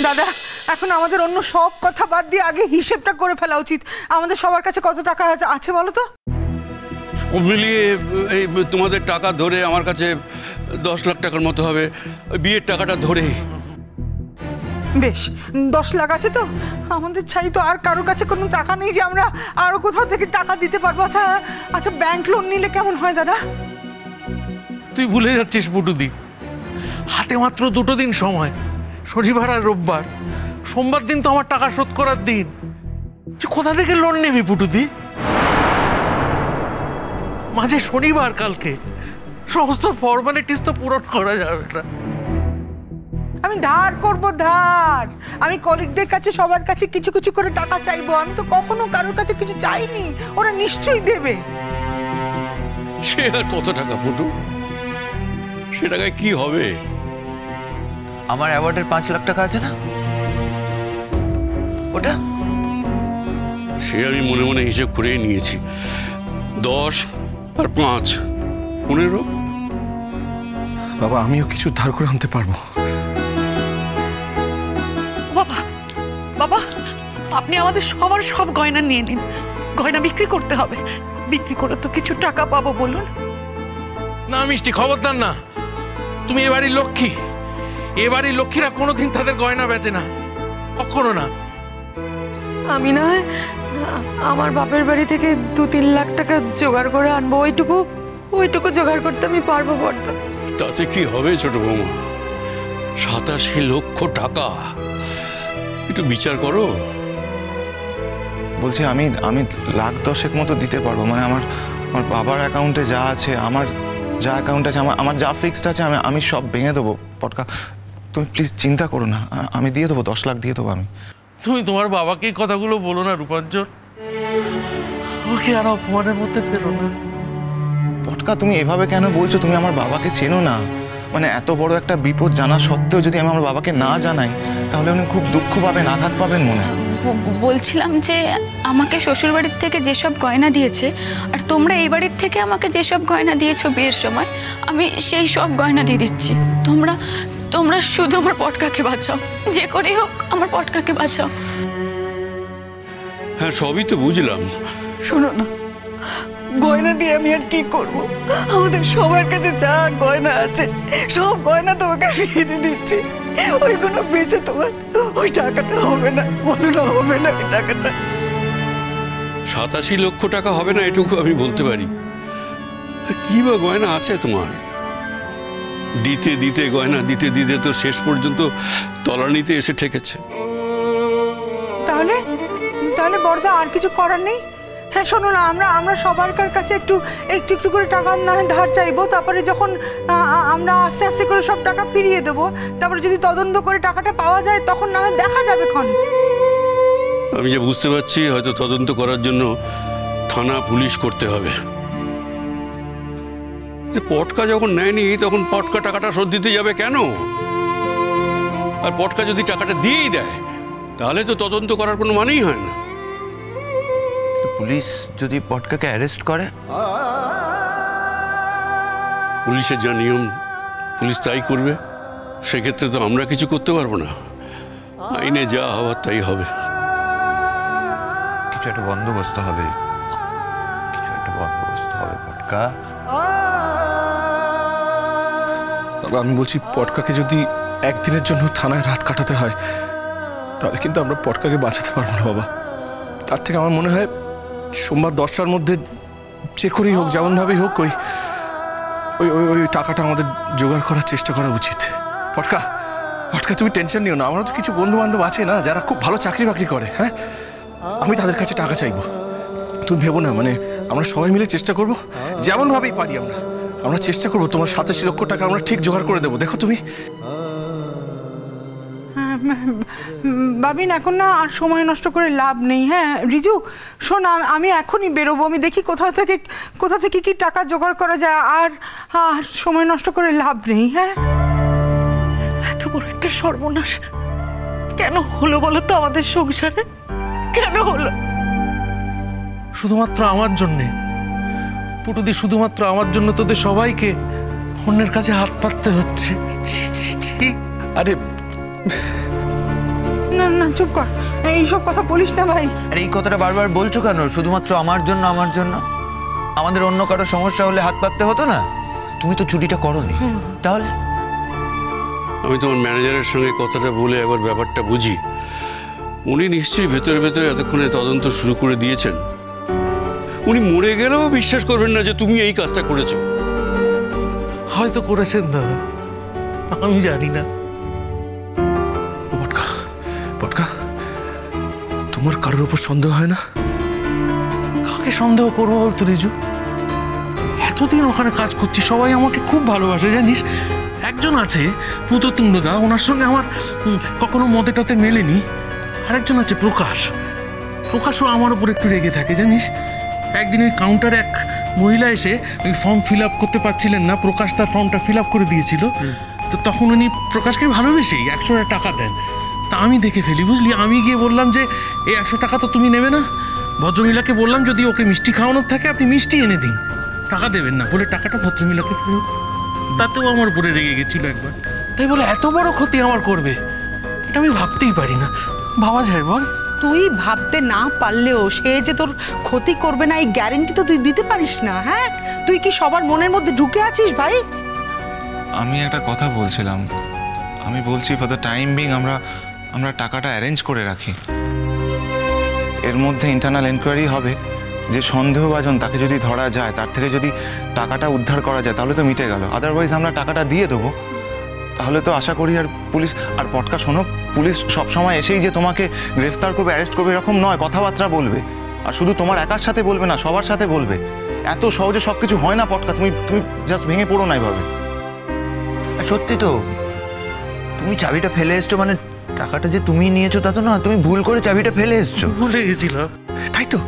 দাদা, এখন আমাদের অন্য সব কথা বাদ দিয়ে আগে হিসেবটা করে ফেলা উচিত। আমাদের সবার কাছে কত টাকা আছে বলো তো? সব মিলিয়ে এই তোমাদের টাকা ধরে আমার কাছে 10 লাখ টাকার মতো হবে, বিয়ের টাকাটা ধরে। বেশ, 10 লাখ আছে তো? আমাদের ছাড়ি তো আর কারোর কাছে কোনো টাকা নেই যে আমরা আরো কোথাও থেকে টাকা দিতে পারবো। আচ্ছা আচ্ছা, ব্যাংক লোন নিলে কেমন হয় দাদা? তুই ভুলে যাচ্ছিস পুটুদি, হাতে মাত্র 2 দিন সময়, শনিবার আর রোববার। সোমবার দিন তো আমার টাকা শোধ করার দিন। তুই কোথা থেকে লোন নিবি পুটুদি? মাঝে শনিবার, কালকে সমস্ত ফর্মালিটিস তো পূরণ করা যাবে না। আমি ধার করব, ধার। আমি কলিগদের কাছে সবার কাছে কিছু কিছু করে টাকা চাইবো। আমি তো কখনো কারোর কাছে কিছু চাইনি, ওরা নিশ্চয়ই দেবে। সে আর কত টাকা ফুটু, সে টাকায় কি হবে? আমার অ্যাওয়ার্ডের 5 লাখ টাকা আছে না, ওটা সে আমি মনে মনে হিসেব করেই নিয়েছি। 10 আর 5, 15। বাবা, আমিও কিছু ধার করে আনতে পারবো। বাবা বাবা, আপনি আমাদের সবার সব গয়না নিয়ে নিন। গয়না বিক্রি করতে হবে, বিক্রি করে তো কিছু টাকা পাবো। বলুন না মিষ্টি, খবরদার না। তুমি এবারই লক্ষ্মী, এবারই লক্ষ্মীরা কোনোদিন তাদের গয়না বেচে না, কখনো না। আমি না আমার বাপের বাড়ি থেকে 2-3 লাখ টাকা জোগাড় করে আনবো। ওইটুকু জোগাড় করতে আমি পারবো বর্দা। তাতে কি হবে ছোট বৌমা? 87 লক্ষ টাকা, একটু বিচার করো। বলছি আমি 1,10,000 মতো দিতে পারবো। মানে আমার বাবার অ্যাকাউন্টে যা আছে, আমার যা অ্যাকাউন্ট আছে, আমার যা ফিক্সড আছে, আমি সব ভেঙে দেবো। পটকা, তুমি প্লিজ চিন্তা করো না, আমি দিয়ে দেবো, 10 লাখ দিয়ে দেবো আমি। তুমি তোমার বাবাকে এই কথাগুলো বলো না রূপাঞ্জন, আমাকে আর অপমানের মধ্যে ফেলো না। পটকা, তুমি এভাবে কেন বলছো? তুমি আমার বাবাকে চেনো না। মানে এত বড় একটা বিপদ জানা সত্ত্বেও যদি আমি আমার বাবাকে না জানাই, তাহলে উনি খুব দুঃখ পাবেন, আঘাত পাবেন মনে। বলছিলাম যে আমাকে শ্বশুর বাড়ির থেকে যেসব গয়না দিয়েছে, আর তোমরা এই বাড়ির থেকে আমাকে যেসব গয়না দিয়েছো বিয়ের সময়, আমি সেই সব গয়না দিয়ে দিচ্ছি। তোমরা শুধু আমার পটকাকে বাঁচাও, যে করেই হোক আমার পটকাকে বাঁচাও। হ্যাঁ, সবই তো বুঝলাম। শোনো না, গয়না দিয়ে আমি আর কি করব? আমাদের সবার কাছে যা গয়না আছে সব গয়না তোমাকে আমি এনে দিচ্ছি। ওইগুলো বেঁচে তোমার ওই টাকাটা হবে না, বলো না হবে না ওই টাকাটা। 87 লক্ষ টাকা হবে না এটুকু আমি বলতে পারি। কি বা গয়না আছে তোমার? দিতে দিতে গয়না দিতে দিতে তো শেষ পর্যন্ত তলানিতে এসে ঠেকেছে। তাহলে বর্দা আর কিছু করার নেই? হ্যাঁ শোনো না, আমরা সবার কাছে একটু একটু করে টাকা না ধার চাইবো। তারপরে যখন আমরা আস্তে আস্তে করে সব টাকা ফিরিয়ে দেবো, তারপরে যদি তদন্ত করে টাকাটা পাওয়া যায় তখন না দেখা যাবে ক্ষণ। আমি যে বুঝতে পারছি, হয়তো তদন্ত করার জন্য থানা পুলিশ করতে হবে। পটকা যখন নেয়নি, তখন পটকা টাকাটা শোধ দিতে যাবে কেন? আর পটকা যদি টাকাটা দিয়েই দেয়, তাহলে তো তদন্ত করার কোনো মানেই হয় না। পুলিশ যদি পটকাকে অ্যারেস্ট করে? পুলিশের যা নিয়ম পুলিশ তাই করবে। সেক্ষেত্রে তো আমরা কিছু করতে পারবো না। আইনে যা হওয়ার তাই হবে। কিছু একটা বন্দোবস্ত হবে, পটকা। বাবা, আমি বলছি পটকাকে যদি একদিনের জন্য থানায় রাত কাটাতে হয়, তাহলে কিন্তু আমরা পটকাকে বাঁচাতে পারবো না বাবা। তার থেকে আমার মনে হয় সোমবার 10টার মধ্যে যে করেই হোক, যেমনভাবেই হোক, ওই টাকাটা আমাদের জোগাড় করার চেষ্টা করা উচিত। পটকা, তুমি টেনশন নিও না। আমারও তো কিছু বন্ধু বান্ধব আছে না, যারা খুব ভালো চাকরি বাকরি করে। হ্যাঁ, আমি তাদের কাছে টাকা চাইবো। তুমি ভেবো না, মানে আমরা সবাই মিলে চেষ্টা করবো, যেমনভাবেই পারি আমরা চেষ্টা করবো। তোমার 87 লক্ষ টাকা আমরা ঠিক জোগাড় করে দেবো। দেখো তুমি। বাবিন, এখন না আর সময় নষ্ট করে লাভ নেই। হ্যাঁ রিজু, শোন, আমি এখনই বেরোবো। আমি দেখি কোথা থেকে কি টাকা জোগাড় করা যায়। আর সময় নষ্ট করে লাভ নেই। হ্যাঁ, এত বড় একটা সর্বনাশ কেন হলো বলো তো আমাদের সংসারে? কেন হলো? শুধুমাত্র আমার জন্যে পুটুদি, শুধুমাত্র আমার জন্য তোদের সবাইকে অন্যের কাছে হাত পাততে হচ্ছে। ছি ছি ছি। আরে না না চুপ কর, এইসব কথা বলিস না ভাই। আর এই কথাটা বারবার বলছো কেন? শুধুমাত্র আমার জন্য? আমার জন্য? আমাদের অন্য কারো সমস্যা হলে হাত পাততে হতো না? তুমি তো চুরিটা করোনি, তাহলে? আমি তোমার ম্যানেজারের সঙ্গে কথাটা বলে একবার ব্যাপারটা বুঝি। উনি নিশ্চয়ই ভেতরে ভেতরে এতক্ষণে তদন্ত শুরু করে দিয়েছেন। উনি মরে গেলেও বিশ্বাস করবেন না যে তুমি এই কাজটা করেছো। হয়তো করেছেন দাদা, আমি জানি না। পটকা, পটকা, তোমার কারোর উপর সন্দেহ হয় না? কাকে সন্দেহ করবো বলতো রিজু? এতদিন ওখানে কাজ করছি, সবাই আমাকে খুব ভালোবাসে জানিস। একজন আছে পুততুণ্ডদা, ওনার সঙ্গে আমার কখনো মতে টতে মেলেনি। আরেকজন আছে প্রকাশ, প্রকাশও আমার উপর একটু রেগে থাকে জানিস। একদিন ওই কাউন্টারে এক মহিলা এসে ওই ফর্ম ফিল আপ করতে পারছিলেন না, প্রকাশ তার ফর্মটা ফিল আপ করে দিয়েছিল। তো তখন উনি প্রকাশকে ভালোবেসেই 100 টাকা দেন। তা আমি দেখে ফেলি বুঝলি, আমি গিয়ে বললাম যে এই 100 টাকা তো তুমি নেবে না। ভদ্রমহিলাকে বললাম যদি ওকে মিষ্টি খাওয়ানোর থাকে আপনি মিষ্টি এনে দিন, টাকা দেবেন না বলে টাকাটা ভদ্রমহিলাকে ফেরত। তাতেও আমার উপরে রেগে গেছিল একবার। তাই বলে এত বড় ক্ষতি আমার করবে, এটা আমি ভাবতেই পারি না। ভাবা যায় বল? তুই ভাবতে না পারলেও সে যে তোর ক্ষতি করবে না এই গ্যারেন্টি তো তুই দিতে পারিস না। হ্যাঁ, তুই কি সবার মনের মধ্যে ঢুকে আছিস ভাই? আমি একটা কথা বলছিলাম, আমি বলছি ফর দ্য টাইম বিং আমরা টাকাটা অ্যারেঞ্জ করে রাখি। এর মধ্যে ইন্টারনাল এনকোয়ারি হবে, যে সন্দেহভাজন তাকে যদি ধরা যায়, তার থেকে যদি টাকাটা উদ্ধার করা যায় তাহলে তো মিটে গেল। আদারওয়াইজ আমরা টাকাটা দিয়ে দেবো, তাহলে তো আশা করি। আর পুলিশ, আর পটকা শোনো, পুলিশ সবসময় এসেই যে তোমাকে গ্রেফতার করবে, অ্যারেস্ট করবে এরকম নয়, কথাবার্তা বলবে। আর শুধু তোমার একার সাথে বলবে না, সবার সাথে বলবে। এত সহজে সব কিছু হয় না পটকা, তুমি জাস্ট ভেঙে পড়ো না এভাবে। সত্যি তো, তুমি চাবিটা ফেলে এসছো মানে টাকাটা যে তুমি নিয়েছো তা তো না, তুমি ভুল করে চাবিটা ফেলে এসছো। ভুলে গেছিলাম। তাই তো,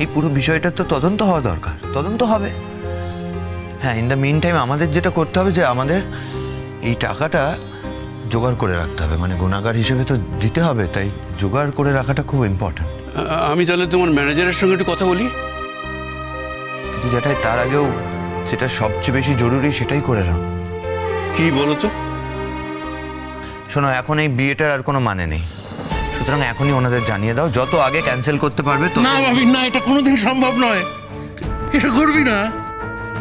এই পুরো বিষয়টার তো তদন্ত হওয়া দরকার, তদন্ত হবে। হ্যাঁ, ইন দ্য মিন টাইম আমাদের যেটা করতে হবে যে আমাদের এই টাকাটা জোগাড় করে রাখতে হবে, মানে গুণাগার হিসেবে তো দিতে হবে, তাই জোগাড় করে রাখাটা খুব ইম্পর্টেন্ট। আমি তাহলে তোমার ম্যানেজারের সঙ্গে একটু কথা বলি। কিন্তু যেটাই তার আগেও যেটা সবচেয়ে বেশি জরুরি সেটাই করে নাও। কি বলো তো? শোনো, এখন এই বিয়েটার আর কোনো মানে নেই, সুতরাং এখনই ওনাদের জানিয়ে দাও, যত আগে ক্যান্সেল করতে পারবে। তো না ভাবি না, এটা কোনোদিন সম্ভব নয়, এটা করবি না।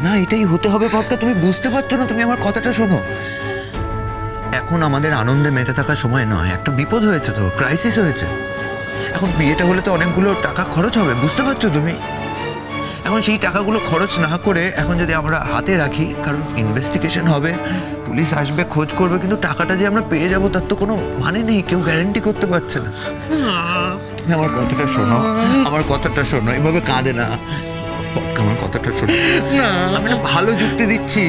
না, এটাই হতে হবে পটকা, তুমি বুঝতে পারছো না? তুমি আমার কথাটা শোনো, এখন আমাদের আনন্দে মেতে থাকার সময় নয়, একটা বিপদ হয়েছে তো, ক্রাইসিস হয়েছে। এখন বিয়েটা হলে তো অনেকগুলো টাকা খরচ হবে, বুঝতে পারছো তুমি? এখন সেই টাকাগুলো খরচ না করে এখন যদি আমরা হাতে রাখি, কারণ ইনভেস্টিগেশন হবে, পুলিশ আসবে, খোঁজ করবে, কিন্তু টাকাটা যে আমরা পেয়ে যাবো তার তো কোনো মানে নেই, কেউ গ্যারান্টি করতে পারছে না। তুমি আমার কথাটা শোনো, আমার কথাটা শোনো, এভাবে কাঁদে না পটকা, আমার কথাটা শোনো। আমি না ভালো যুক্তি দিচ্ছি,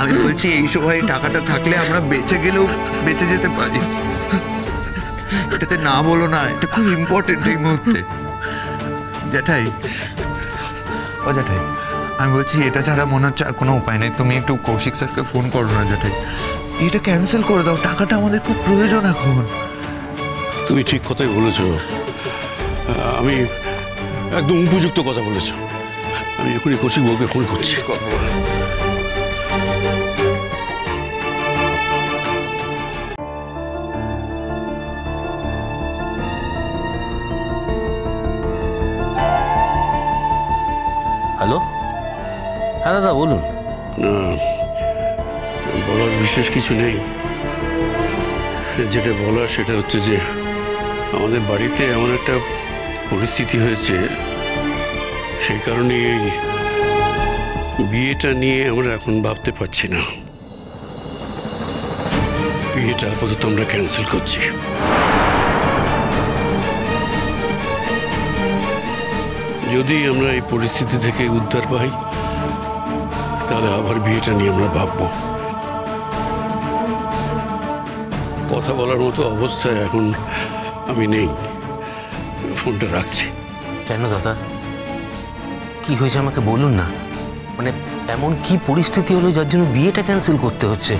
আমি বলছি এই সময় টাকাটা থাকলে আমরা বেঁচে গেলেও বেঁচে যেতে পারি। এটাতে না বলো না, এটা খুব ইম্পর্টেন্ট এই মুহূর্তে। জ্যাঠাই, ও জ্যাঠাই, আমি বলছি এটা ছাড়া মনে হচ্ছে আর কোনো উপায় নেই। তুমি একটু কৌশিক স্যারকে ফোন করো না জ্যাঠাই, এটা ক্যান্সেল করে দাও, টাকাটা আমাদের খুব প্রয়োজন এখন। তুমি ঠিক কথাই বলেছো, আমি একদম উপযুক্ত কথা বলেছো। আমি এখনই কৌশিক বাবুকে ফোন করছি। কথা বলো। হ্যালো, হ্যাঁ দাদা বলুন। বলার বিশেষ কিছু নেই, যেটা বলার সেটা হচ্ছে যে আমাদের বাড়িতে এমন একটা পরিস্থিতি হয়েছে, সেই কারণে এই বিয়েটা নিয়ে আমরা এখন ভাবতে পারছি না। বিয়েটা আপাতত আমরা ক্যান্সেল করছি। যদি আমরা এই পরিস্থিতি থেকে উদ্ধার পাই তাহলে আবার বিয়েটা নিয়ে আমরা ভাববো। কথা বলার মতো অবস্থায় এখন আমি নেই, ফোনটা রাখছি। কেন দাদা, কি হয়েছে আমাকে বলুন না। মানে এমন কি পরিস্থিতি হলো যার জন্য বিয়েটা ক্যান্সেল করতে হচ্ছে?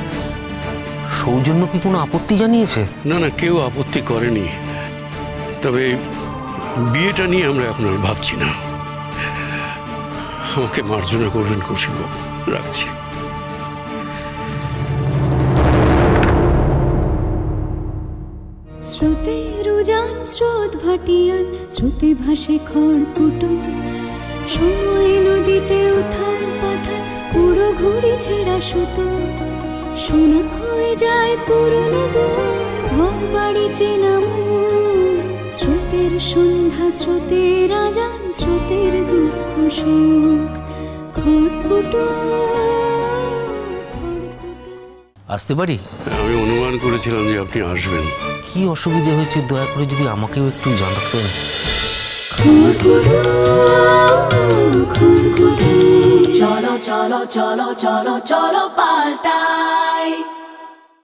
সৌজন্য কি কোনো আপত্তি জানিয়েছে? না না, কেউ আপত্তি করেনি, তবে বিয়েটা নিয়ে আমরা এখন আর ভাবছি না। আমাকে মার্জনা করবেন কৌশিক বাবু, রাখছি। স্রোত ভাটিয়ান শ্রুতি ভাসে খড়কুটো সময় নদীতে উথাল পাথাল পুরো ঘুড়ি ছেঁড়া সুতো শোনা হয়ে যায় পুরনো দুয়ার ঘর বাড়ি চেনা মুখ স্রোতের সন্ধ্যা স্রোতের আজান স্রোতের দুঃখ সুখ খড়কুটো। আসতে পারি? আমি অনুমান করেছিলাম যে আপনি আসবেন। কি অসুবিধা হয়েছে দয়া করে যদি আমাকেও একটু জানাতেন। চলো চলো চলো চলো চলো পাল্টাই।